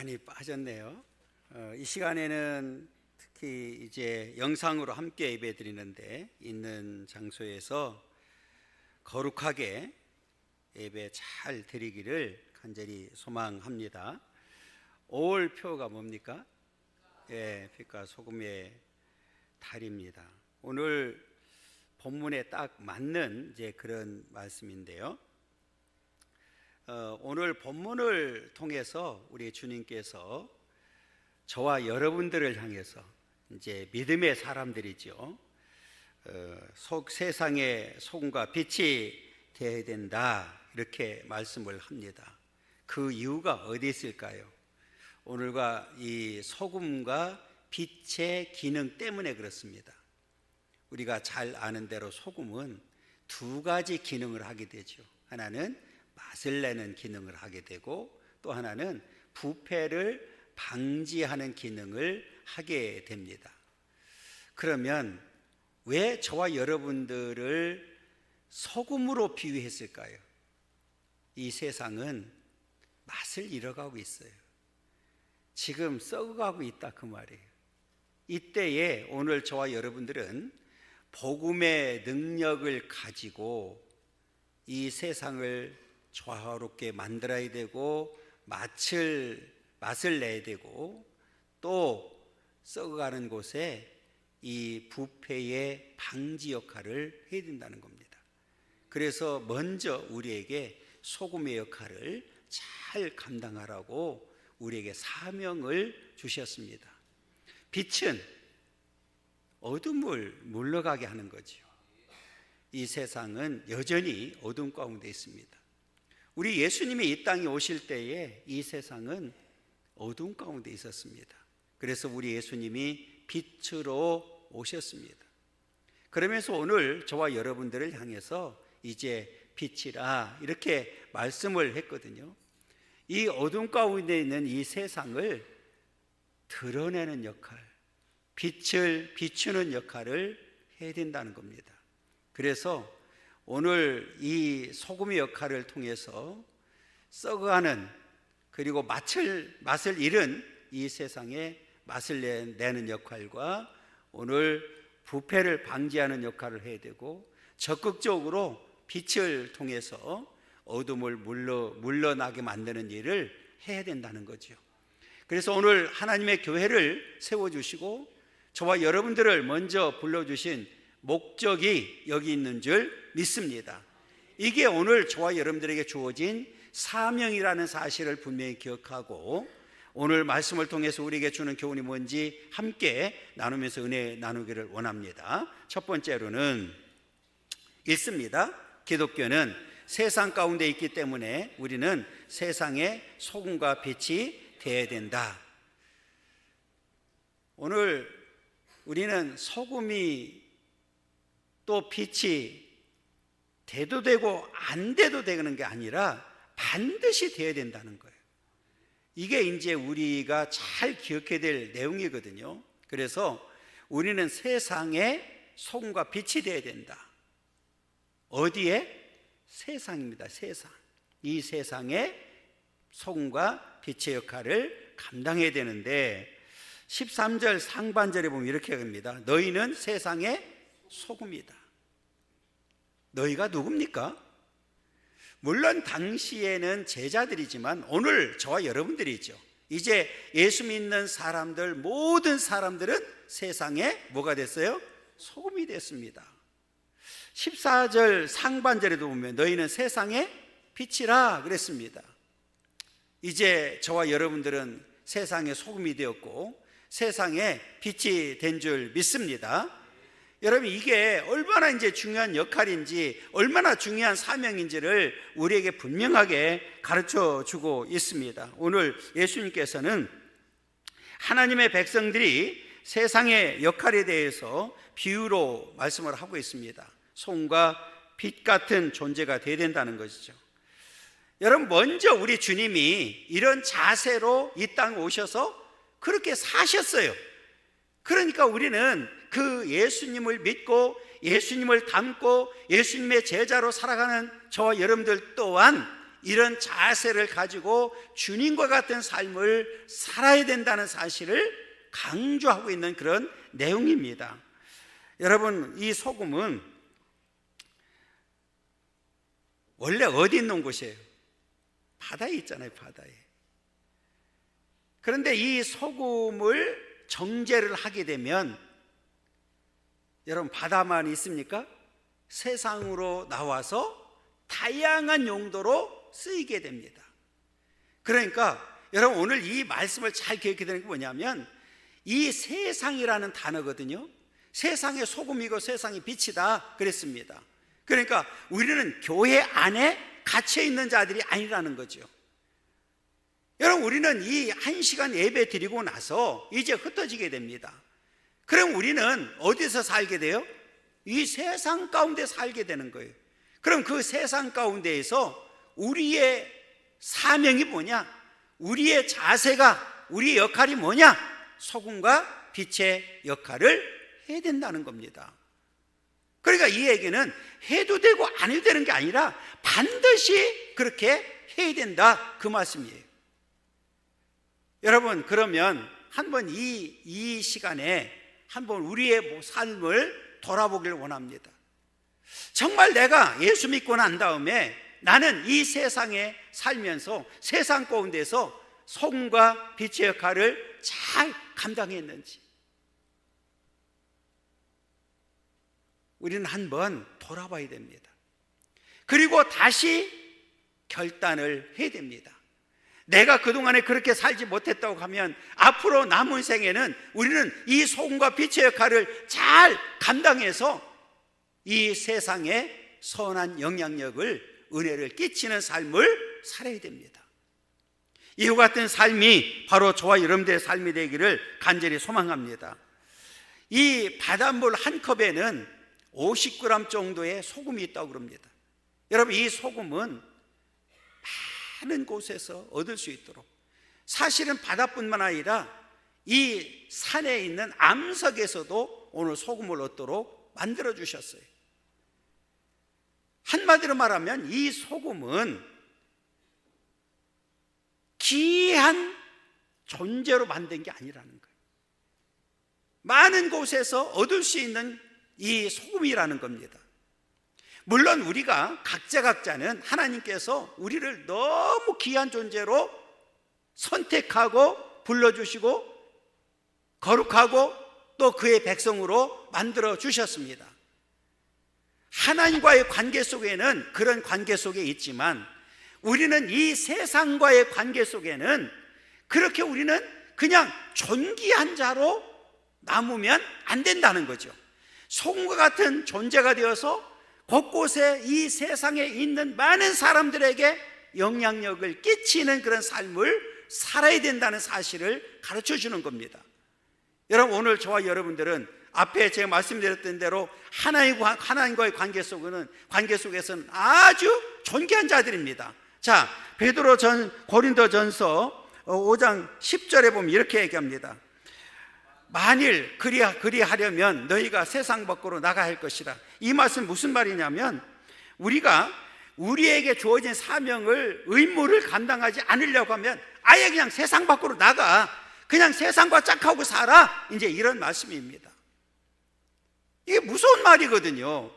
많이 빠졌네요. 이 시간에는 특히 이제 영상으로 함께 예배 드리는데 있는 장소에서 거룩하게 예배 잘 드리기를 간절히 소망합니다. 5월 표가 뭡니까? 예, 빛과 소금의 달입니다. 오늘 본문에 딱 맞는 이제 그런 말씀인데요. 오늘 본문을 통해서 우리 주님께서 저와 여러분들을 향해서 이제 믿음의 사람들이죠. 세상의 소금과 빛이 되어야 된다 이렇게 말씀을 합니다. 그 이유가 어디 있을까요? 오늘과 이 소금과 빛의 기능 때문에 그렇습니다. 우리가 잘 아는 대로 소금은 두 가지 기능을 하게 되죠. 하나는 맛을 내는 기능을 하게 되고 또 하나는 부패를 방지하는 기능을 하게 됩니다. 그러면 왜 저와 여러분들을 소금으로 비유했을까요? 이 세상은 맛을 잃어가고 있어요. 지금 썩어가고 있다 그 말이에요. 이때에 오늘 저와 여러분들은 복음의 능력을 가지고 이 세상을 조화롭게 만들어야 되고 맛을 내야 되고 또 썩어가는 곳에 이 부패의 방지 역할을 해야 된다는 겁니다. 그래서 먼저 우리에게 소금의 역할을 잘 감당하라고 우리에게 사명을 주셨습니다. 빛은 어둠을 물러가게 하는 거죠. 이 세상은 여전히 어둠 가운데 있습니다. 우리 예수님이 이 땅에 오실 때에 이 세상은 어둠 가운데 있었습니다. 그래서 우리 예수님이 빛으로 오셨습니다. 그러면서 오늘 저와 여러분들을 향해서 이제 빛이라 이렇게 말씀을 했거든요. 이 어둠 가운데 있는 이 세상을 드러내는 역할, 빛을 비추는 역할을 해야 된다는 겁니다. 그래서 오늘 이 소금의 역할을 통해서 썩어가는 그리고 맛을 잃은 이 세상에 맛을 내는 역할과 오늘 부패를 방지하는 역할을 해야 되고 적극적으로 빛을 통해서 어둠을 물러나게 만드는 일을 해야 된다는 거죠. 그래서 오늘 하나님의 교회를 세워주시고 저와 여러분들을 먼저 불러주신 목적이 여기 있는 줄 믿습니다. 이게 오늘 저와 여러분들에게 주어진 사명이라는 사실을 분명히 기억하고 오늘 말씀을 통해서 우리에게 주는 교훈이 뭔지 함께 나누면서 은혜 나누기를 원합니다. 첫 번째로는 있습니다. 기독교는 세상 가운데 있기 때문에 우리는 세상의 소금과 빛이 되어야 된다. 오늘 우리는 소금이 또 빛이 돼도 되고 안 돼도 되는 게 아니라 반드시 돼야 된다는 거예요. 이게 이제 우리가 잘 기억해야 될 내용이거든요. 그래서 우리는 세상의 소금과 빛이 돼야 된다. 어디에? 세상입니다. 세상. 이 세상의 소금과 빛의 역할을 감당해야 되는데 13절 상반절에 보면 이렇게 합니다. 너희는 세상의 소금이다. 너희가 누굽니까? 물론 당시에는 제자들이지만 오늘 저와 여러분들이죠. 이제 예수 믿는 사람들, 모든 사람들은 세상에 뭐가 됐어요? 소금이 됐습니다. 14절 상반절에도 보면 너희는 세상의 빛이라 그랬습니다. 이제 저와 여러분들은 세상의 소금이 되었고 세상의 빛이 된 줄 믿습니다. 여러분 이게 얼마나 이제 중요한 역할인지 얼마나 중요한 사명인지를 우리에게 분명하게 가르쳐 주고 있습니다. 오늘 예수님께서는 하나님의 백성들이 세상의 역할에 대해서 비유로 말씀을 하고 있습니다. 소금과 빛 같은 존재가 되어야 된다는 것이죠. 여러분 먼저 우리 주님이 이런 자세로 이 땅에 오셔서 그렇게 사셨어요. 그러니까 우리는 그 예수님을 믿고 예수님을 닮고 예수님의 제자로 살아가는 저와 여러분들 또한 이런 자세를 가지고 주님과 같은 삶을 살아야 된다는 사실을 강조하고 있는 그런 내용입니다. 여러분, 이 소금은 원래 어디 있는 곳이에요? 바다에 있잖아요, 바다에. 그런데 이 소금을 정제를 하게 되면 여러분, 바다만 있습니까? 세상으로 나와서 다양한 용도로 쓰이게 됩니다. 그러니까 여러분, 오늘 이 말씀을 잘 기억해야 되는 게 뭐냐면 이 세상이라는 단어거든요. 세상의 소금이고 세상의 빛이다 그랬습니다. 그러니까 우리는 교회 안에 갇혀 있는 자들이 아니라는 거죠. 여러분, 우리는 이 1시간 예배 드리고 나서 이제 흩어지게 됩니다. 그럼 우리는 어디서 살게 돼요? 이 세상 가운데 살게 되는 거예요. 그럼 그 세상 가운데에서 우리의 사명이 뭐냐? 우리의 자세가, 우리의 역할이 뭐냐? 소금과 빛의 역할을 해야 된다는 겁니다. 그러니까 이 얘기는 해도 되고 안 해도 되는 게 아니라 반드시 그렇게 해야 된다, 그 말씀이에요. 여러분, 그러면 한번 이 시간에 한번 우리의 삶을 돌아보길 원합니다. 정말 내가 예수 믿고 난 다음에 나는 이 세상에 살면서 세상 가운데서 소금과 빛의 역할을 잘 감당했는지 우리는 한번 돌아봐야 됩니다. 그리고 다시 결단을 해야 됩니다. 내가 그동안에 그렇게 살지 못했다고 하면 앞으로 남은 생에는 우리는 이 소금과 빛의 역할을 잘 감당해서 이 세상에 선한 영향력을, 은혜를 끼치는 삶을 살아야 됩니다. 이와 같은 삶이 바로 저와 여러분들의 삶이 되기를 간절히 소망합니다. 이 바닷물 한 컵에는 50g 정도의 소금이 있다고 그럽니다. 여러분, 이 소금은 많은 곳에서 얻을 수 있도록, 사실은 바다뿐만 아니라 이 산에 있는 암석에서도 오늘 소금을 얻도록 만들어 주셨어요. 한마디로 말하면 이 소금은 귀한 존재로 만든 게 아니라는 거예요. 많은 곳에서 얻을 수 있는 이 소금이라는 겁니다. 물론 우리가 각자는 하나님께서 우리를 너무 귀한 존재로 선택하고 불러주시고 거룩하고 또 그의 백성으로 만들어 주셨습니다. 하나님과의 관계 속에는 그런 관계 속에 있지만 우리는 이 세상과의 관계 속에는 그렇게 우리는 그냥 존귀한 자로 남으면 안 된다는 거죠. 소금과 같은 존재가 되어서 곳곳에 이 세상에 있는 많은 사람들에게 영향력을 끼치는 그런 삶을 살아야 된다는 사실을 가르쳐 주는 겁니다. 여러분, 오늘 저와 여러분들은 앞에 제가 말씀드렸던 대로 하나님과의 관계 속에서는 아주 존귀한 자들입니다. 자, 고린도전서 5장 10절에 보면 이렇게 얘기합니다. 만일 그리하려면 너희가 세상 밖으로 나가야 할 것이라. 이 말씀 무슨 말이냐면 우리가 우리에게 주어진 사명을, 의무를 감당하지 않으려고 하면 아예 그냥 세상 밖으로 나가, 그냥 세상과 짝하고 살아, 이제 이런 말씀입니다. 이게 무서운 말이거든요.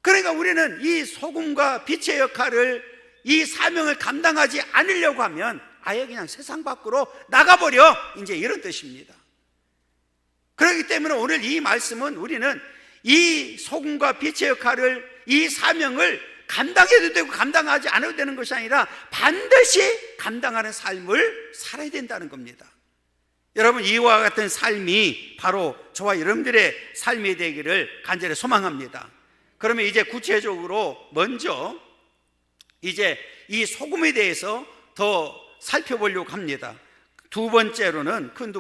그러니까 우리는 이 소금과 빛의 역할을, 이 사명을 감당하지 않으려고 하면 아예 그냥 세상 밖으로 나가버려, 이제 이런 뜻입니다. 그렇기 때문에 오늘 이 말씀은 우리는 이 소금과 빛의 역할을, 이 사명을 감당해도 되고 감당하지 않아도 되는 것이 아니라 반드시 감당하는 삶을 살아야 된다는 겁니다. 여러분, 이와 같은 삶이 바로 저와 여러분들의 삶이 되기를 간절히 소망합니다. 그러면 이제 구체적으로 먼저 이제 이 소금에 대해서 더 살펴보려고 합니다. 큰 두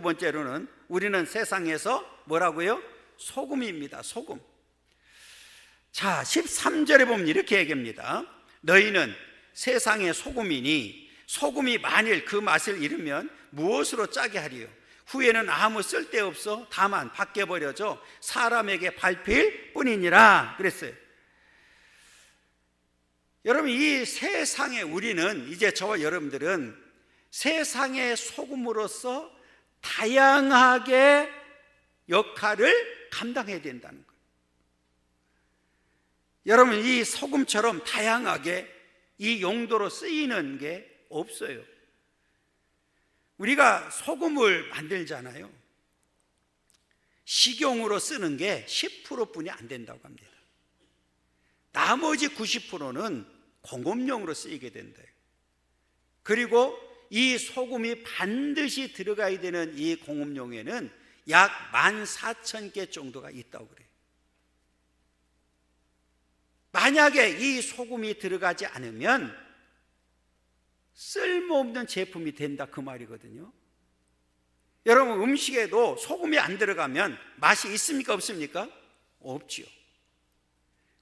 번째로는 우리는 세상에서 뭐라고요? 소금입니다. 소금. 자, 13절에 보면 이렇게 얘기합니다. 너희는 세상의 소금이니 소금이 만일 그 맛을 잃으면 무엇으로 짜게 하리요? 후에는 아무 쓸데없어 다만 밖에 버려져 사람에게 밟힐 뿐이니라 그랬어요. 여러분, 이 세상에 우리는, 이제 저와 여러분들은 세상의 소금으로서 다양하게 역할을 감당해야 된다는 거예요. 여러분, 이 소금처럼 다양하게 이 용도로 쓰이는 게 없어요. 우리가 소금을 만들잖아요. 식용으로 쓰는 게 10%뿐이 안 된다고 합니다. 나머지 90%는 공업용으로 쓰이게 된대요. 그리고 이 소금이 반드시 들어가야 되는 이 공업용에는 약 14,000개 정도가 있다고 그래요. 만약에 이 소금이 들어가지 않으면 쓸모없는 제품이 된다, 그 말이거든요. 여러분, 음식에도 소금이 안 들어가면 맛이 있습니까, 없습니까? 없지요.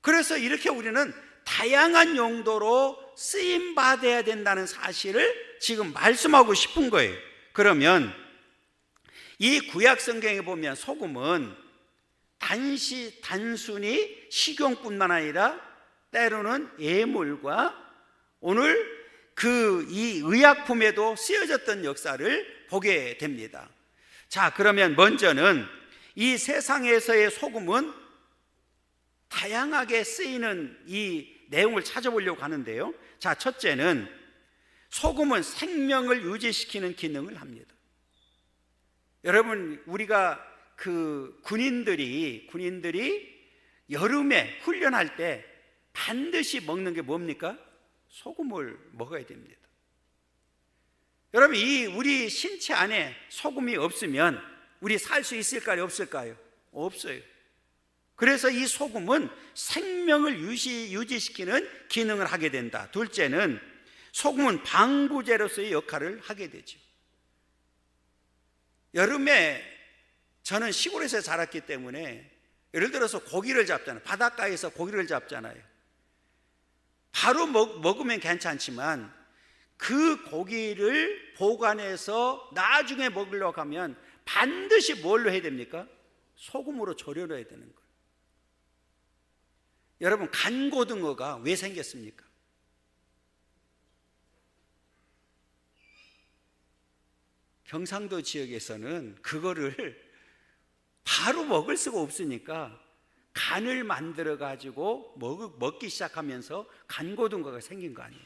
그래서 이렇게 우리는 다양한 용도로 쓰임 받아야 된다는 사실을 지금 말씀하고 싶은 거예요. 그러면 이 구약 성경에 보면 소금은 단순히 식용뿐만 아니라 때로는 예물과 오늘 이 의약품에도 쓰여졌던 역사를 보게 됩니다. 자, 그러면 먼저는 이 세상에서의 소금은 다양하게 쓰이는 이 내용을 찾아보려고 하는데요. 자, 첫째는 소금은 생명을 유지시키는 기능을 합니다. 여러분, 우리가 군인들이 여름에 훈련할 때 반드시 먹는 게 뭡니까? 소금을 먹어야 됩니다. 여러분, 우리 신체 안에 소금이 없으면 우리 살 수 있을까요, 없을까요? 없어요. 그래서 이 소금은 생명을 유지시키는 기능을 하게 된다. 둘째는 소금은 방부제로서의 역할을 하게 되죠. 여름에 저는 시골에서 자랐기 때문에 예를 들어서 고기를 잡잖아요. 바닷가에서 고기를 잡잖아요. 바로 먹으면 괜찮지만 그 고기를 보관해서 나중에 먹으려고 하면 반드시 뭘로 해야 됩니까? 소금으로 절여놔야 되는 거예요. 여러분, 간고등어가 왜 생겼습니까? 경상도 지역에서는 그거를 바로 먹을 수가 없으니까 간을 만들어 가지고 먹기 시작하면서 간고등어가 생긴 거 아니에요.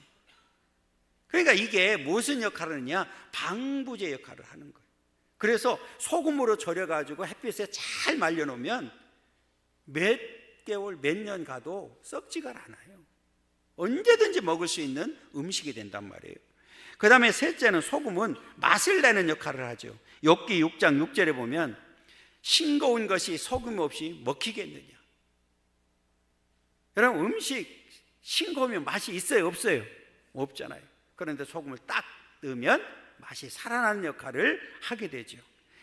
그러니까 이게 무슨 역할을 하느냐? 방부제 역할을 하는 거예요. 그래서 소금으로 절여 가지고 햇빛에 잘 말려 놓으면 몇 개월, 몇 년 가도 썩지가 않아요. 언제든지 먹을 수 있는 음식이 된단 말이에요. 그 다음에 셋째는 소금은 맛을 내는 역할을 하죠. 욥기 6장 6절에 보면 싱거운 것이 소금 없이 먹히겠느냐. 여러분, 음식 싱거우면 맛이 있어요, 없어요? 없잖아요. 그런데 소금을 딱 넣으면 맛이 살아나는 역할을 하게 되죠.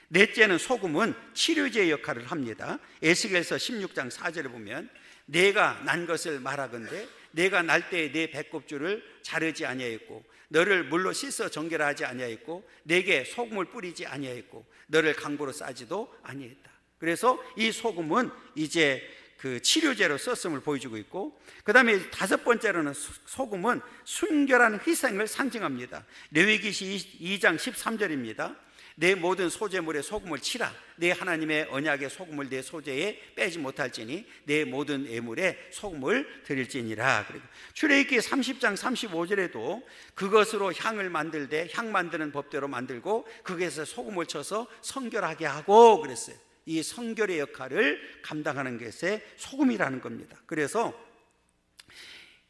넷째는 소금은 치료제의 역할을 합니다. 에스겔서 16장 4절에 보면 내가 난 것을 말하건대 내가 날 때에 내 배꼽줄을 자르지 아니하였고 너를 물로 씻어 정결하지 아니하였고 내게 소금을 뿌리지 아니하였고 너를 강보로 싸지도 아니했다. 그래서 이 소금은 이제 그 치료제로 썼음을 보여주고 있고, 그 다음에 다섯 번째로는 소금은 순결한 희생을 상징합니다. 레위기 2장 13절입니다. 내 모든 소재물에 소금을 치라. 내 하나님의 언약의 소금을 내 소재에 빼지 못할지니 내 모든 예물에 소금을 드릴지니라. 그리고 출애굽기 30장 35절에도 그것으로 향을 만들되 향 만드는 법대로 만들고 그것에 소금을 쳐서 성결하게 하고 그랬어요. 이 성결의 역할을 감당하는 것에 소금이라는 겁니다. 그래서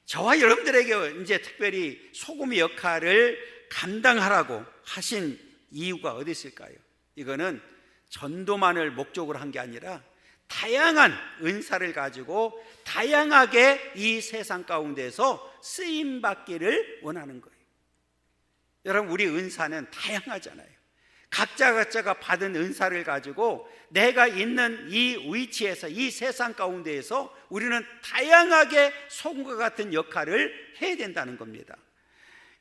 저와 여러분들에게 이제 특별히 소금의 역할을 감당하라고 하신 이유가 어디 있을까요? 이거는 전도만을 목적으로 한 게 아니라 다양한 은사를 가지고 다양하게 이 세상 가운데서 쓰임받기를 원하는 거예요. 여러분, 우리 은사는 다양하잖아요. 각자가 받은 은사를 가지고 내가 있는 이 위치에서 이 세상 가운데에서 우리는 다양하게 소금과 같은 역할을 해야 된다는 겁니다.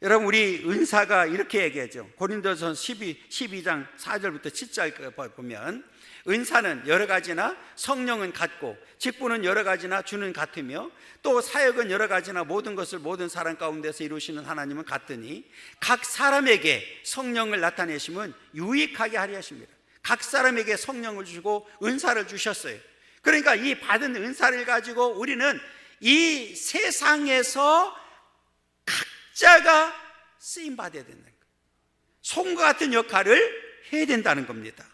여러분, 우리 은사가 이렇게 얘기하죠. 고린도서 12장 4절부터 7절 보면 은사는 여러 가지나 성령은 같고 직분은 여러 가지나 주는 같으며 또 사역은 여러 가지나 모든 것을 모든 사람 가운데서 이루시는 하나님은 같으니 각 사람에게 성령을 나타내시면 유익하게 하려 하십니다. 각 사람에게 성령을 주시고 은사를 주셨어요. 그러니까 이 받은 은사를 가지고 우리는 이 세상에서 각자가 쓰임받아야 된다는 거예요. 손과 같은 역할을 해야 된다는 겁니다.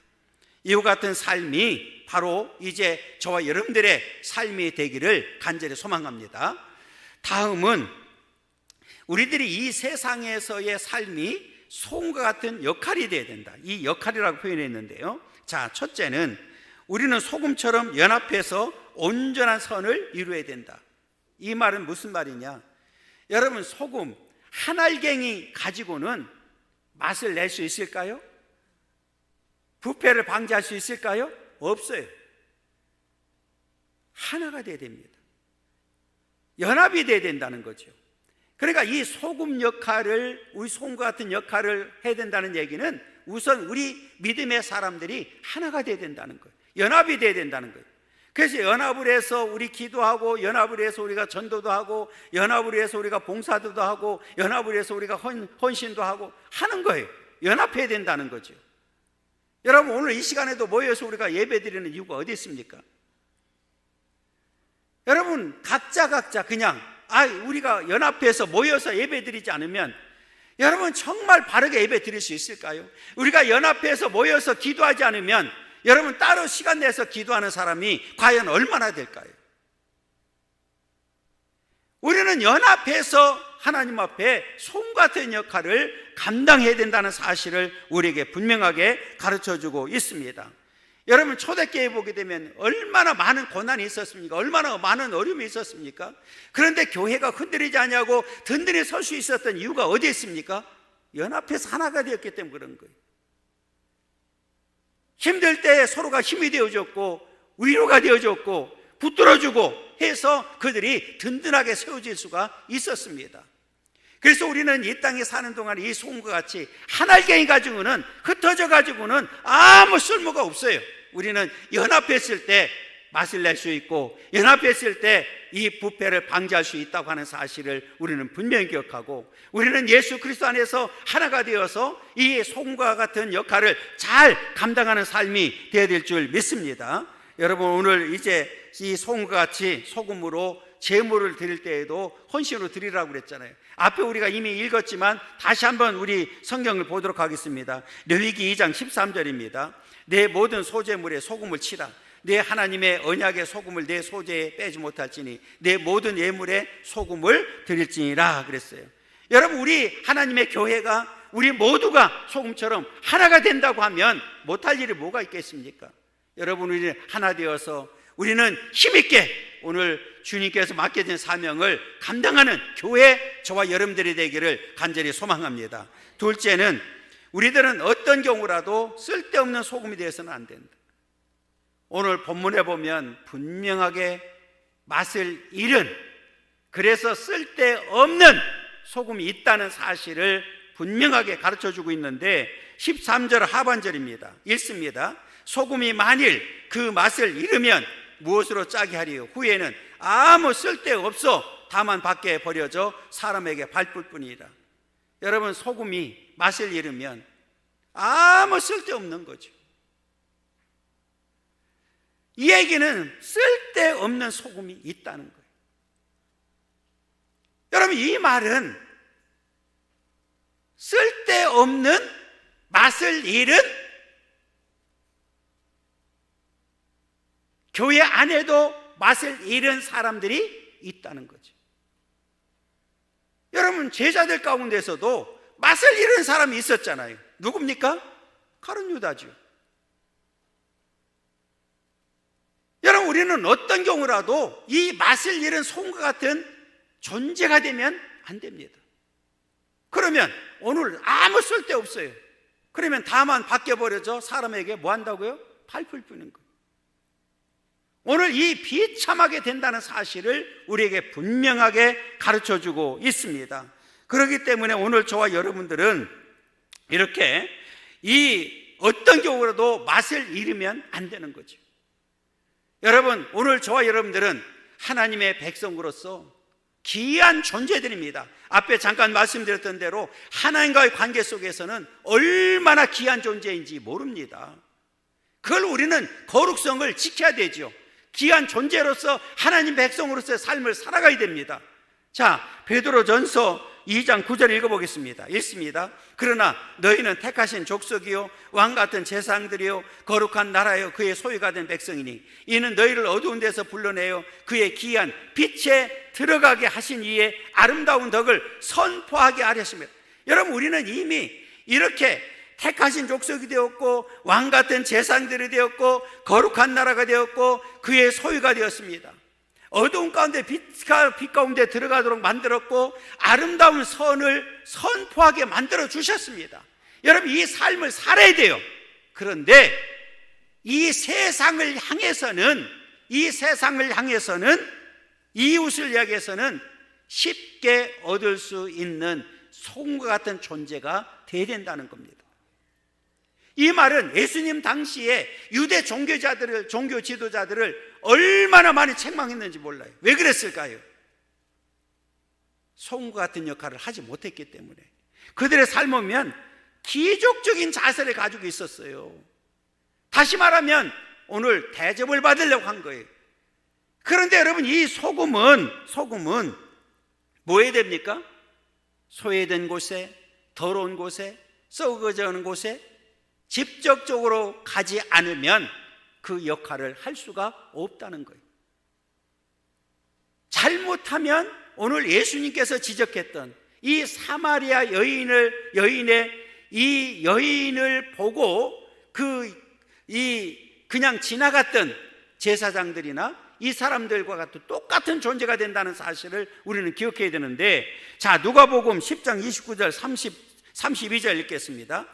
이와 같은 삶이 바로 이제 저와 여러분들의 삶이 되기를 간절히 소망합니다. 다음은 우리들이 이 세상에서의 삶이 손과 같은 역할이 되어야 된다. 이 역할이라고 표현했는데요. 자, 첫째는 우리는 소금처럼 연합해서 온전한 선을 이루어야 된다. 이 말은 무슨 말이냐? 여러분, 소금 한 알갱이 가지고는 맛을 낼 수 있을까요? 부패를 방지할 수 있을까요? 없어요. 하나가 돼야 됩니다. 연합이 돼야 된다는 거죠. 그러니까 이 소금 역할을, 우리 손과 같은 역할을 해야 된다는 얘기는 우선 우리 믿음의 사람들이 하나가 돼야 된다는 거예요. 연합이 돼야 된다는 거예요. 그래서 연합을 해서 우리 기도하고, 연합을 해서 우리가 전도도 하고, 연합을 해서 우리가 봉사도 하고, 연합을 해서 우리가 헌신도 하고 하는 거예요. 연합해야 된다는 거죠. 여러분, 오늘 이 시간에도 모여서 우리가 예배 드리는 이유가 어디 있습니까? 여러분, 각자 그냥 우리가 연합해서 모여서 예배 드리지 않으면 여러분 정말 바르게 예배 드릴 수 있을까요? 우리가 연합해서 모여서 기도하지 않으면 여러분 따로 시간 내서 기도하는 사람이 과연 얼마나 될까요? 우리는 연합해서 하나님 앞에 손 같은 역할을 감당해야 된다는 사실을 우리에게 분명하게 가르쳐주고 있습니다. 여러분, 초대교회에 보게 되면 얼마나 많은 고난이 있었습니까? 얼마나 많은 어려움이 있었습니까? 그런데 교회가 흔들리지 않냐고 든든히 설 수 있었던 이유가 어디에 있습니까? 연합해서 하나가 되었기 때문에 그런 거예요. 힘들 때 서로가 힘이 되어줬고 위로가 되어줬고 붙들어주고 해서 그들이 든든하게 세워질 수가 있었습니다. 그래서 우리는 이 땅에 사는 동안 이 소금과 같이 한 알갱이 가지고는, 흩어져 가지고는 아무 쓸모가 없어요. 우리는 연합했을 때 맛을 낼 수 있고 연합했을 때 이 부패를 방지할 수 있다고 하는 사실을 우리는 분명히 기억하고, 우리는 예수 그리스도 안에서 하나가 되어서 이 소금과 같은 역할을 잘 감당하는 삶이 되어야 될 줄 믿습니다. 여러분, 오늘 이제 이 소금과 같이 소금으로 제물을 드릴 때에도 헌신으로 드리라고 그랬잖아요. 앞에 우리가 이미 읽었지만 다시 한번 우리 성경을 보도록 하겠습니다. 레위기 2장 13절입니다. 내 모든 소제물에 소금을 치라. 내 하나님의 언약의 소금을 내 소제에 빼지 못할지니 내 모든 예물에 소금을 드릴지니라 그랬어요. 여러분, 우리 하나님의 교회가, 우리 모두가 소금처럼 하나가 된다고 하면 못할 일이 뭐가 있겠습니까? 여러분, 우리는 하나 되어서 우리는 힘있게 오늘 주님께서 맡겨진 사명을 감당하는 교회, 저와 여러분들이 되기를 간절히 소망합니다. 둘째는 우리들은 어떤 경우라도 쓸데없는 소금이 되어서는 안 된다. 오늘 본문에 보면 분명하게 맛을 잃은, 그래서 쓸데없는 소금이 있다는 사실을 분명하게 가르쳐주고 있는데 13절 하반절입니다. 읽습니다. 소금이 만일 그 맛을 잃으면 무엇으로 짜게 하리요? 후에는 아무 쓸데없어 다만 밖에 버려져 사람에게 밟을 뿐이라. 여러분, 소금이 맛을 잃으면 아무 쓸데없는 거죠. 이 얘기는 쓸데없는 소금이 있다는 거예요. 여러분, 이 말은 쓸데없는 맛을 잃은 교회 안에도 맛을 잃은 사람들이 있다는 거죠. 여러분, 제자들 가운데서도 맛을 잃은 사람이 있었잖아요. 누굽니까? 가룟 유다죠. 여러분, 우리는 어떤 경우라도 이 맛을 잃은 소금과 같은 존재가 되면 안 됩니다. 그러면 오늘 아무 쓸데 없어요. 그러면 다만 밖에 버려져 사람에게 뭐 한다고요? 밟을 뿐인 거예요. 오늘 이 비참하게 된다는 사실을 우리에게 분명하게 가르쳐주고 있습니다. 그렇기 때문에 오늘 저와 여러분들은 이렇게 이 어떤 경우라도 맛을 잃으면 안 되는 거죠. 여러분, 오늘 저와 여러분들은 하나님의 백성으로서 귀한 존재들입니다. 앞에 잠깐 말씀드렸던 대로 하나님과의 관계 속에서는 얼마나 귀한 존재인지 모릅니다. 그걸 우리는 거룩성을 지켜야 되죠. 귀한 존재로서 하나님 백성으로서의 삶을 살아가야 됩니다. 자, 베드로전서 2장 9절 읽어보겠습니다. 읽습니다. 그러나 너희는 택하신 족속이요 왕같은 제사장들이요 거룩한 나라요 그의 소유가 된 백성이니 이는 너희를 어두운 데서 불러내어 그의 귀한 빛에 들어가게 하신 이의 아름다운 덕을 선포하게 하렸습니다. 여러분, 우리는 이미 이렇게 택하신 족속이 되었고 왕같은 제사장들이 되었고 거룩한 나라가 되었고 그의 소유가 되었습니다. 어두운 가운데 빛 가운데 들어가도록 만들었고 아름다운 선을 선포하게 만들어 주셨습니다. 여러분, 이 삶을 살아야 돼요. 그런데 이 세상을 향해서는 이웃을 향해서는 쉽게 얻을 수 있는 소금과 같은 존재가 되어야 된다는 겁니다. 이 말은 예수님 당시에 유대 종교 지도자들을 얼마나 많이 책망했는지 몰라요. 왜 그랬을까요? 소금과 같은 역할을 하지 못했기 때문에. 그들의 삶이면 기족적인 자세를 가지고 있었어요. 다시 말하면 오늘 대접을 받으려고 한 거예요. 그런데 여러분, 이 소금은 뭐 해야 됩니까? 소외된 곳에, 더러운 곳에, 썩어져가는 곳에 직접적으로 가지 않으면 그 역할을 할 수가 없다는 거예요. 잘못하면 오늘 예수님께서 지적했던 이 사마리아 여인의 보고 그냥 지나갔던 제사장들이나 이 사람들과 같은 똑같은 존재가 된다는 사실을 우리는 기억해야 되는데, 자, 누가복음 10장 29절 32절 읽겠습니다.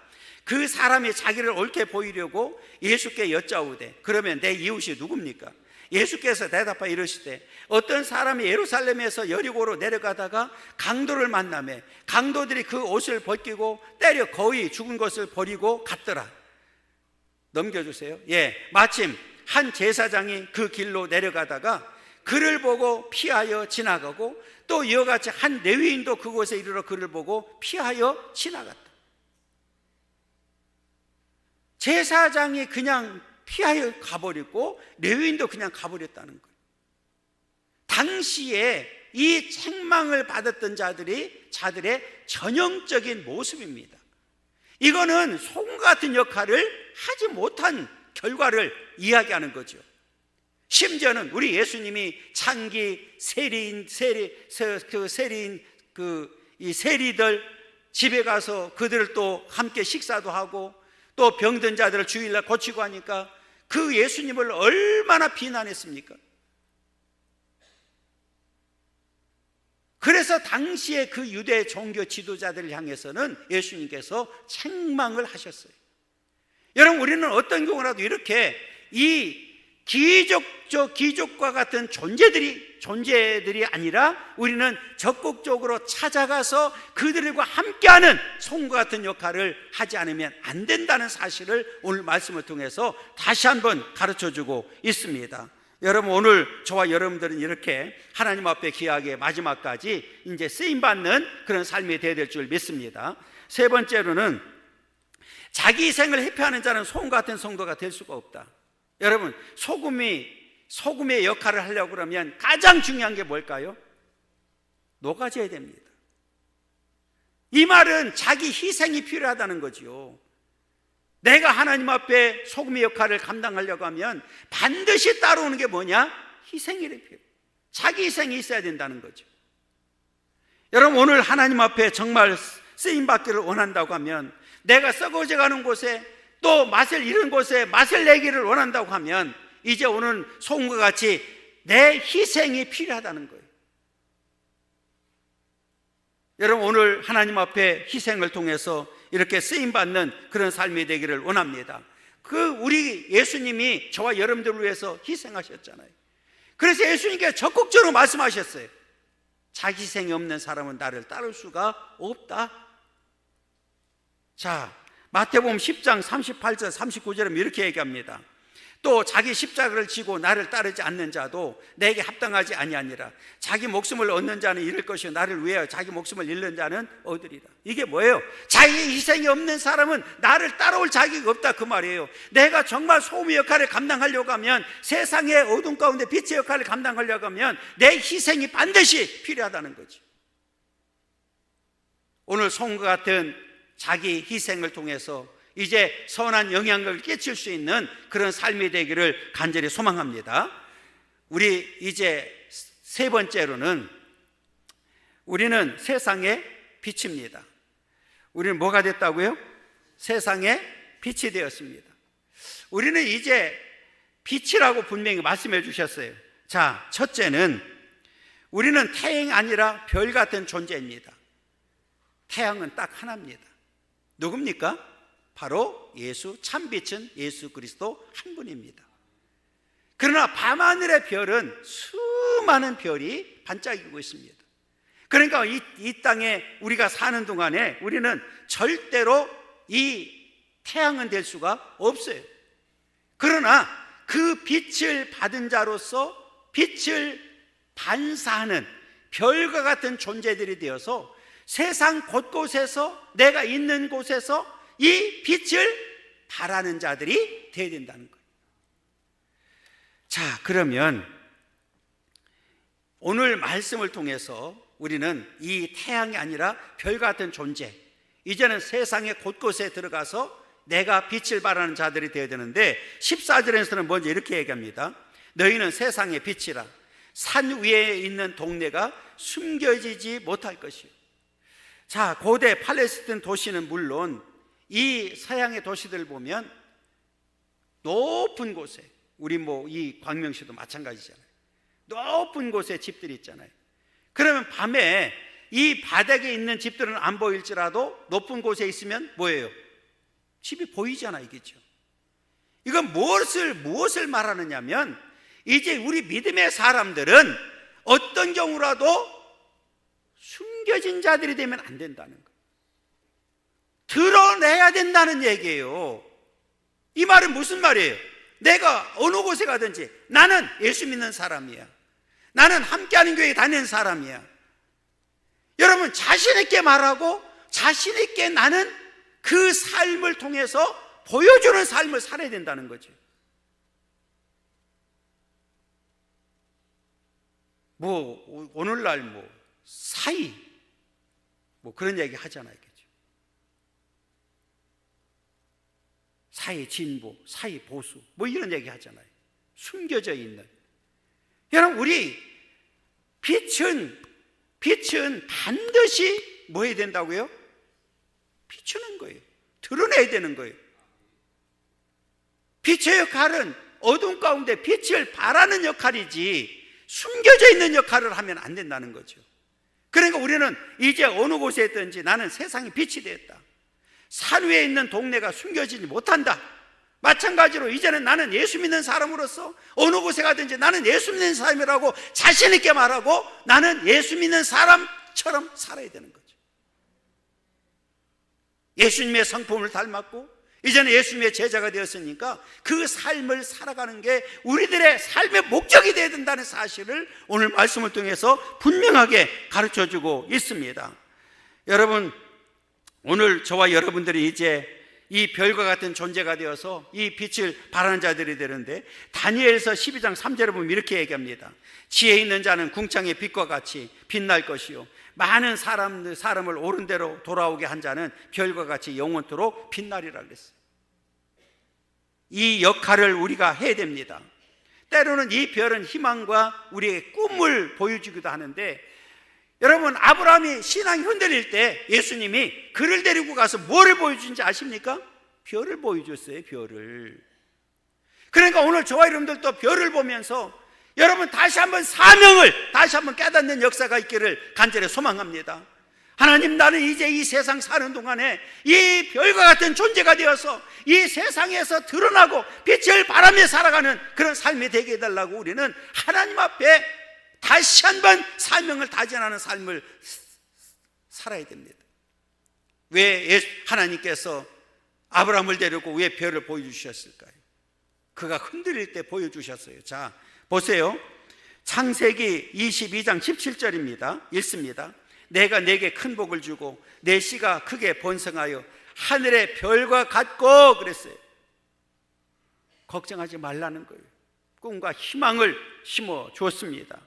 그 사람이 자기를 옳게 보이려고 예수께 여짜오되 그러면 내 이웃이 누굽니까? 예수께서 대답하여 이르시되 어떤 사람이 예루살렘에서 여리고로 내려가다가 강도를 만나매 강도들이 그 옷을 벗기고 때려 거의 죽은 것을 버리고 갔더라. 넘겨주세요. 마침 한 제사장이 그 길로 내려가다가 그를 보고 피하여 지나가고 또 이와 같이 한 레위인도 그곳에 이르러 그를 보고 피하여 지나갔다. 제사장이 그냥 피하여 가버리고 레위인도 그냥 가버렸다는 거예요. 당시에 이 책망을 받았던 자들의 전형적인 모습입니다. 이거는 소금 같은 역할을 하지 못한 결과를 이야기하는 거죠. 심지어는 우리 예수님이 창기 세리들 집에 가서 그들을 또 함께 식사도 하고 또 병든 자들을 주일날 고치고 하니까 그 예수님을 얼마나 비난했습니까? 그래서 당시에 그 유대 종교 지도자들을 향해서는 예수님께서 책망을 하셨어요. 여러분, 우리는 어떤 경우라도 이렇게 이 기족과 같은 존재들이 아니라 우리는 적극적으로 찾아가서 그들과 함께하는 소금과 같은 역할을 하지 않으면 안 된다는 사실을 오늘 말씀을 통해서 다시 한번 가르쳐주고 있습니다. 여러분, 오늘 저와 여러분들은 이렇게 하나님 앞에 귀하게 마지막까지 이제 쓰임받는 그런 삶이 되어야 될 줄 믿습니다. 세 번째로는 자기 희생을 회피하는 자는 소금 같은 성도가 될 수가 없다. 여러분, 소금의 역할을 하려고 그러면 가장 중요한 게 뭘까요? 녹아져야 됩니다. 이 말은 자기 희생이 필요하다는 거죠. 내가 하나님 앞에 소금의 역할을 감당하려고 하면 반드시 따라오는 게 뭐냐? 희생이 필요해요. 자기 희생이 있어야 된다는 거죠. 여러분, 오늘 하나님 앞에 정말 쓰임받기를 원한다고 하면, 내가 썩어져가는 곳에 또 맛을 잃은 곳에 맛을 내기를 원한다고 하면 이제 오늘 소금과 같이 내 희생이 필요하다는 거예요. 여러분, 오늘 하나님 앞에 희생을 통해서 이렇게 쓰임받는 그런 삶이 되기를 원합니다. 우리 예수님이 저와 여러분들을 위해서 희생하셨잖아요. 그래서 예수님께서 적극적으로 말씀하셨어요. 자기 희생이 없는 사람은 나를 따를 수가 없다. 자, 마태복음 10장 38절 39절에 이렇게 얘기합니다. 또 자기 십자가를 지고 나를 따르지 않는 자도 내게 합당하지 아니하니라. 자기 목숨을 얻는 자는 잃을 것이요 나를 위하여 자기 목숨을 잃는 자는 얻으리라. 이게 뭐예요? 자기 희생이 없는 사람은 나를 따라올 자격이 없다, 그 말이에요. 내가 정말 소금의 역할을 감당하려고 하면, 세상의 어둠 가운데 빛의 역할을 감당하려고 하면 내 희생이 반드시 필요하다는 거죠. 오늘 송과 같은 자기 희생을 통해서 이제 선한 영향력을 끼칠 수 있는 그런 삶이 되기를 간절히 소망합니다. 우리 이제 세 번째로는 우리는 세상의 빛입니다. 우리는 뭐가 됐다고요? 세상의 빛이 되었습니다. 우리는 이제 빛이라고 분명히 말씀해 주셨어요. 자, 첫째는 우리는 태양이 아니라 별 같은 존재입니다. 태양은 딱 하나입니다. 누굽니까? 바로 예수, 참빛은 예수 그리스도 한 분입니다. 그러나 밤하늘의 별은 수많은 별이 반짝이고 있습니다. 그러니까 이 땅에 우리가 사는 동안에 우리는 절대로 이 태양은 될 수가 없어요. 그러나 그 빛을 받은 자로서 빛을 반사하는 별과 같은 존재들이 되어서 세상 곳곳에서, 내가 있는 곳에서 이 빛을 바라는 자들이 되어야 된다는 거예요. 자, 그러면 오늘 말씀을 통해서 우리는 이 태양이 아니라 별 같은 존재, 이제는 세상의 곳곳에 들어가서 내가 빛을 바라는 자들이 되어야 되는데, 14절에서는 먼저 이렇게 얘기합니다. 너희는 세상의 빛이라. 산 위에 있는 동네가 숨겨지지 못할 것이요. 자, 고대 팔레스틴 도시는 물론 이 서양의 도시들 보면 높은 곳에, 우리 이 광명시도 마찬가지잖아요. 높은 곳에 집들이 있잖아요. 그러면 밤에 이 바닥에 있는 집들은 안 보일지라도 높은 곳에 있으면 뭐예요? 집이 보이잖아요, 이겠죠. 이건 무엇을 말하느냐면, 이제 우리 믿음의 사람들은 어떤 경우라도 숨겨진 자들이 되면 안 된다는 거예요. 드러내야 된다는 얘기예요. 이 말은 무슨 말이에요? 내가 어느 곳에 가든지 나는 예수 믿는 사람이야, 나는 함께하는 교회에 다니는 사람이야. 여러분, 자신 있게 말하고 자신 있게 나는 그 삶을 통해서 보여주는 삶을 살아야 된다는 거죠. 오늘날 사이 그런 얘기 하잖아요. 사이 진보, 사이 보수 이런 얘기 하잖아요. 숨겨져 있는. 여러분, 우리 빛은 반드시 뭐 해야 된다고요? 비추는 거예요. 드러내야 되는 거예요. 빛의 역할은 어둠 가운데 빛을 발하는 역할이지 숨겨져 있는 역할을 하면 안 된다는 거죠. 그러니까 우리는 이제 어느 곳에 있든지 나는 세상의 빛이 되었다. 산 위에 있는 동네가 숨겨지지 못한다. 마찬가지로 이제는 나는 예수 믿는 사람으로서 어느 곳에 가든지 나는 예수 믿는 사람이라고 자신 있게 말하고 나는 예수 믿는 사람처럼 살아야 되는 거죠. 예수님의 성품을 닮았고 이제는 예수님의 제자가 되었으니까 그 삶을 살아가는 게 우리들의 삶의 목적이 되어야 된다는 사실을 오늘 말씀을 통해서 분명하게 가르쳐주고 있습니다. 여러분, 오늘 저와 여러분들이 이제 이 별과 같은 존재가 되어서 이 빛을 바라는 자들이 되는데, 다니엘서 12장 3절에 보면 이렇게 얘기합니다. 지혜 있는 자는 궁창의 빛과 같이 빛날 것이요 많은 사람을 옳은 대로 돌아오게 한 자는 별과 같이 영원토록 빛나리라 그랬어요. 이 역할을 우리가 해야 됩니다. 때로는 이 별은 희망과 우리의 꿈을 보여주기도 하는데, 여러분, 아브라함이 신앙이 흔들릴 때 예수님이 그를 데리고 가서 뭐를 보여준지 아십니까? 별을 보여줬어요. 별을. 그러니까 오늘 저와 여러분들도 별을 보면서 여러분 다시 한번 사명을 다시 한번 깨닫는 역사가 있기를 간절히 소망합니다. 하나님, 나는 이제 이 세상 사는 동안에 이 별과 같은 존재가 되어서 이 세상에서 드러나고 빛을 바라며 살아가는 그런 삶이 되게 해달라고 우리는 하나님 앞에 다시 한번 사명을 다진하는 삶을 살아야 됩니다. 왜 하나님께서 아브라함을 데리고 왜 별을 보여주셨을까요? 그가 흔들릴 때 보여주셨어요. 자, 보세요. 창세기 22장 17절입니다. 읽습니다. 내가 내게 큰 복을 주고 내 씨가 크게 번성하여 하늘의 별과 같고 그랬어요. 걱정하지 말라는 거예요. 꿈과 희망을 심어 줬습니다.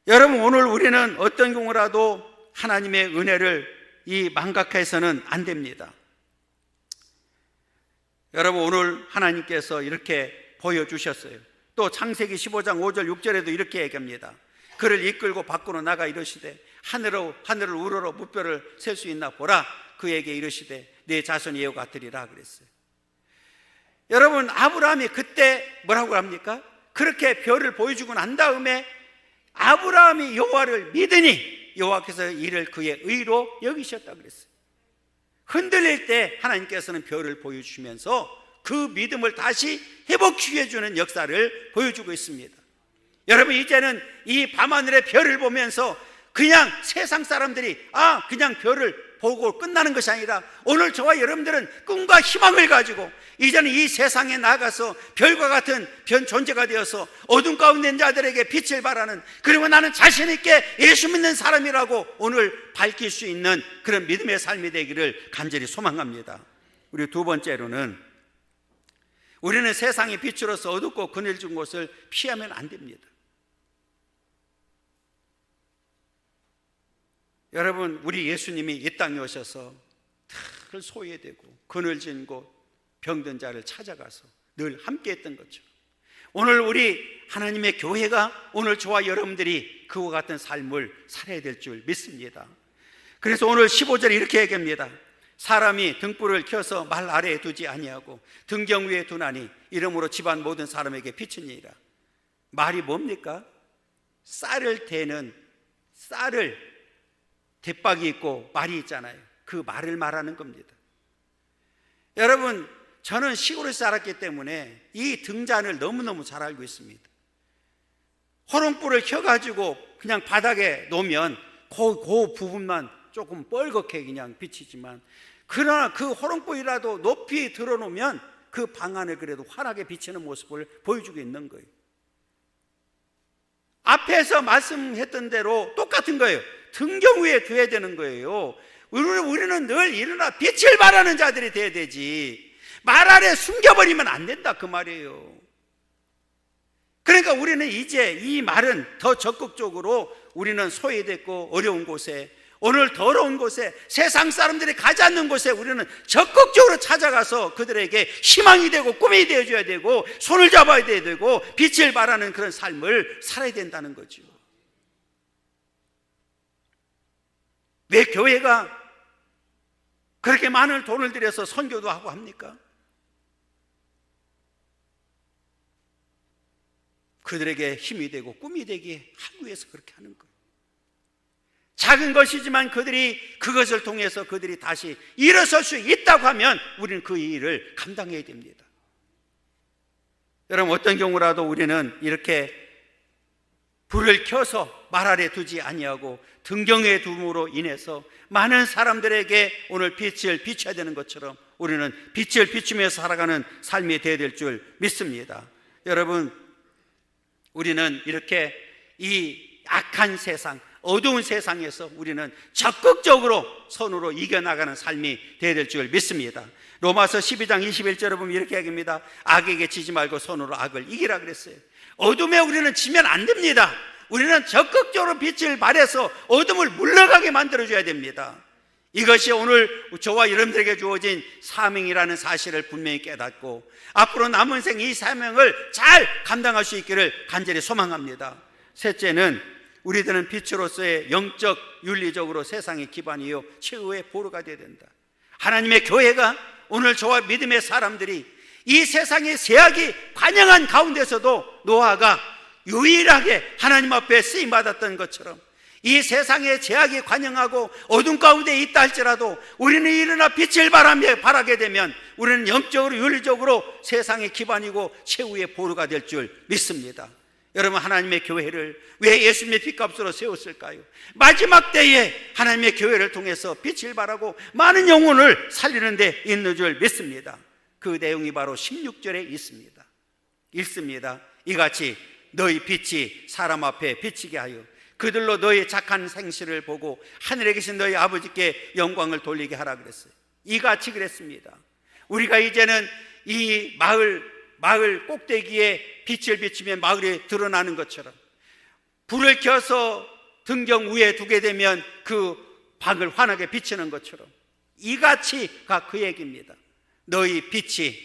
여러분, 오늘 우리는 어떤 경우라도 하나님의 은혜를 망각해서는 안 됩니다. 여러분, 오늘 하나님께서 이렇게 보여주셨어요. 또 창세기 15장 5절 6절에도 이렇게 얘기합니다. 그를 이끌고 밖으로 나가 이르시되 하늘을 우러러 무뼈를 셀 수 있나 보라. 그에게 이르시되 내 자손이 이와 같으리라 그랬어요. 여러분, 아브라함이 그때 뭐라고 합니까? 그렇게 별을 보여주고 난 다음에 아브라함이 여호와를 믿으니 여호와께서 이를 그의 의로 여기셨다 그랬어요. 흔들릴 때 하나님께서는 별을 보여주시면서 그 믿음을 다시 회복시켜 주는 역사를 보여주고 있습니다. 여러분, 이제는 이 밤하늘의 별을 보면서 그냥 세상 사람들이 그냥 별을 보고 끝나는 것이 아니라 오늘 저와 여러분들은 꿈과 희망을 가지고 이제는 이 세상에 나가서 별과 같은 존재가 되어서 어둠 가운데 있는 자들에게 빛을 발하는, 그리고 나는 자신 있게 예수 믿는 사람이라고 오늘 밝힐 수 있는 그런 믿음의 삶이 되기를 간절히 소망합니다. 우리 두 번째로는 우리는 세상의 빛으로서 어둡고 그늘진 곳을 피하면 안 됩니다. 여러분, 우리 예수님이 이 땅에 오셔서 늘 소외되고 그늘진 곳, 병든 자를 찾아가서 늘 함께했던 것처럼 오늘 우리 하나님의 교회가 오늘 저와 여러분들이 그와 같은 삶을 살아야 될 줄 믿습니다. 그래서 오늘 15절에 이렇게 얘기합니다. 사람이 등불을 켜서 말 아래에 두지 아니하고 등경 위에 두나니 이러므로 집안 모든 사람에게 비추니라. 말이 뭡니까? 쌀을 대는 쌀을 대박이 있고 말이 있잖아요. 그 말을 말하는 겁니다. 여러분, 저는 시골에서 살았기 때문에 이 등잔을 너무너무 잘 알고 있습니다. 호롱불을 켜가지고 그냥 바닥에 놓으면 그 부분만 조금 뻘겋게 그냥 비치지만, 그러나 그 호롱불이라도 높이 들어놓으면 그 방 안을 그래도 환하게 비치는 모습을 보여주고 있는 거예요. 앞에서 말씀했던 대로 똑같은 거예요. 등경 위에 둬야 되는 거예요. 우리는 늘 일어나 빛을 발하는 자들이 돼야 되지, 말 아래 숨겨버리면 안 된다 그 말이에요. 그러니까 우리는 이제 이 말은 더 적극적으로 우리는 소외됐고 어려운 곳에, 오늘 더러운 곳에, 세상 사람들이 가지 않는 곳에 우리는 적극적으로 찾아가서 그들에게 희망이 되고 꿈이 되어줘야 되고 손을 잡아야 되고 빛을 발하는 그런 삶을 살아야 된다는 거죠. 왜 교회가 그렇게 많은 돈을 들여서 선교도 하고 합니까? 그들에게 힘이 되고 꿈이 되게 하기 위해서 그렇게 하는 거예요. 작은 것이지만 그들이 그것을 통해서 그들이 다시 일어설 수 있다고 하면 우리는 그 일을 감당해야 됩니다. 여러분, 어떤 경우라도 우리는 이렇게 불을 켜서 말 아래 두지 아니하고 등경에 둠으로 인해서 많은 사람들에게 오늘 빛을 비춰야 되는 것처럼 우리는 빛을 비추면서 살아가는 삶이 되어야 될 줄 믿습니다. 여러분, 우리는 이렇게 이 악한 세상, 어두운 세상에서 우리는 적극적으로 선으로 이겨나가는 삶이 되어야 될 줄 믿습니다. 로마서 12장 21절에 보면 이렇게 얘기합니다. 악에게 지지 말고 선으로 악을 이기라 그랬어요. 어둠에 우리는 지면 안 됩니다. 우리는 적극적으로 빛을 발해서 어둠을 물러가게 만들어줘야 됩니다. 이것이 오늘 저와 여러분들에게 주어진 사명이라는 사실을 분명히 깨닫고 앞으로 남은 생 이 사명을 잘 감당할 수 있기를 간절히 소망합니다. 셋째는 우리들은 빛으로서의 영적, 윤리적으로 세상의 기반이요 최후의 보루가 되어야 된다. 하나님의 교회가 오늘 저와 믿음의 사람들이 이 세상의 제약이 관영한 가운데서도 노아가 유일하게 하나님 앞에 쓰임받았던 것처럼 이 세상의 제약이 관영하고 어둠 가운데 있다 할지라도 우리는 일어나 빛을 발하게 되면 우리는 영적으로 윤리적으로 세상의 기반이고 최후의 보루가 될 줄 믿습니다. 여러분, 하나님의 교회를 왜 예수님의 피값으로 세웠을까요? 마지막 때에 하나님의 교회를 통해서 빛을 발하고 많은 영혼을 살리는 데 있는 줄 믿습니다. 그 내용이 바로 16절에 있습니다. 읽습니다. 이같이 너희 빛이 사람 앞에 비치게 하여 그들로 너희 착한 행실을 보고 하늘에 계신 너희 아버지께 영광을 돌리게 하라 그랬어요. 이같이 그랬습니다. 우리가 이제는 이 마을 꼭대기에 빛을 비추면 마을이 드러나는 것처럼, 불을 켜서 등경 위에 두게 되면 그 방을 환하게 비추는 것처럼, 이같이가 그 얘기입니다. 너희 빛이,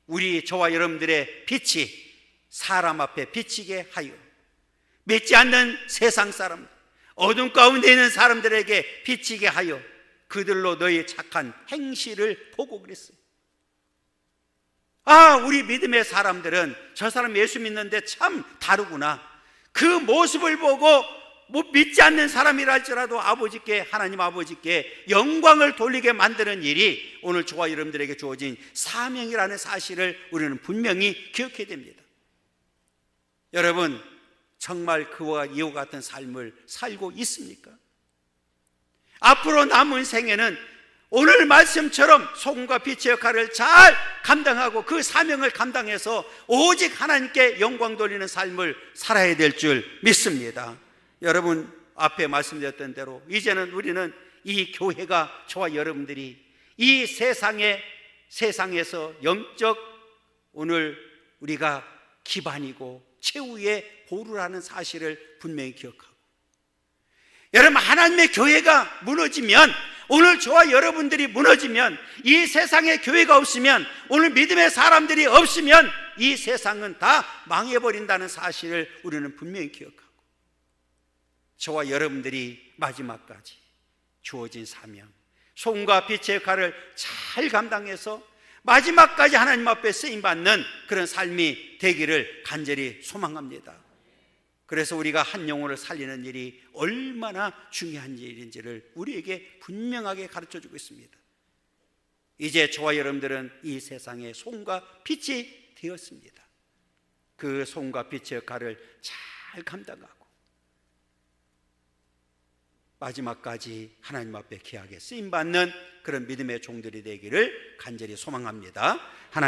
우리 저와 여러분들의 빛이 사람 앞에 비치게 하여 믿지 않는 세상 사람, 어둠 가운데 있는 사람들에게 비치게 하여 그들로 너희 착한 행실을 보고 그랬어요. 우리 믿음의 사람들은 저 사람 예수 믿는데 참 다르구나, 그 모습을 보고 믿지 않는 사람이라 할지라도 아버지께, 하나님 아버지께 영광을 돌리게 만드는 일이 오늘 저와 여러분들에게 주어진 사명이라는 사실을 우리는 분명히 기억해야 됩니다. 여러분, 정말 그와 이와 같은 삶을 살고 있습니까? 앞으로 남은 생애는 오늘 말씀처럼 소금과 빛의 역할을 잘 감당하고 그 사명을 감당해서 오직 하나님께 영광 돌리는 삶을 살아야 될 줄 믿습니다. 여러분, 앞에 말씀드렸던 대로 이제는 우리는 이 교회가, 저와 여러분들이 이 세상에서 영적 오늘 우리가 기반이고 최후의 보루라는 사실을 분명히 기억하고, 여러분, 하나님의 교회가 무너지면, 오늘 저와 여러분들이 무너지면, 이 세상에 교회가 없으면, 오늘 믿음의 사람들이 없으면 이 세상은 다 망해버린다는 사실을 우리는 분명히 기억하고, 저와 여러분들이 마지막까지 주어진 사명, 소금과 빛의 역할을 잘 감당해서 마지막까지 하나님 앞에 쓰임받는 그런 삶이 되기를 간절히 소망합니다. 그래서 우리가 한 영혼을 살리는 일이 얼마나 중요한 일인지를 우리에게 분명하게 가르쳐주고 있습니다. 이제 저와 여러분들은 이 세상의 소금과 빛이 되었습니다. 그 소금과 빛의 역할을 잘 감당하고 마지막까지 하나님 앞에 귀하게 쓰임받는 그런 믿음의 종들이 되기를 간절히 소망합니다.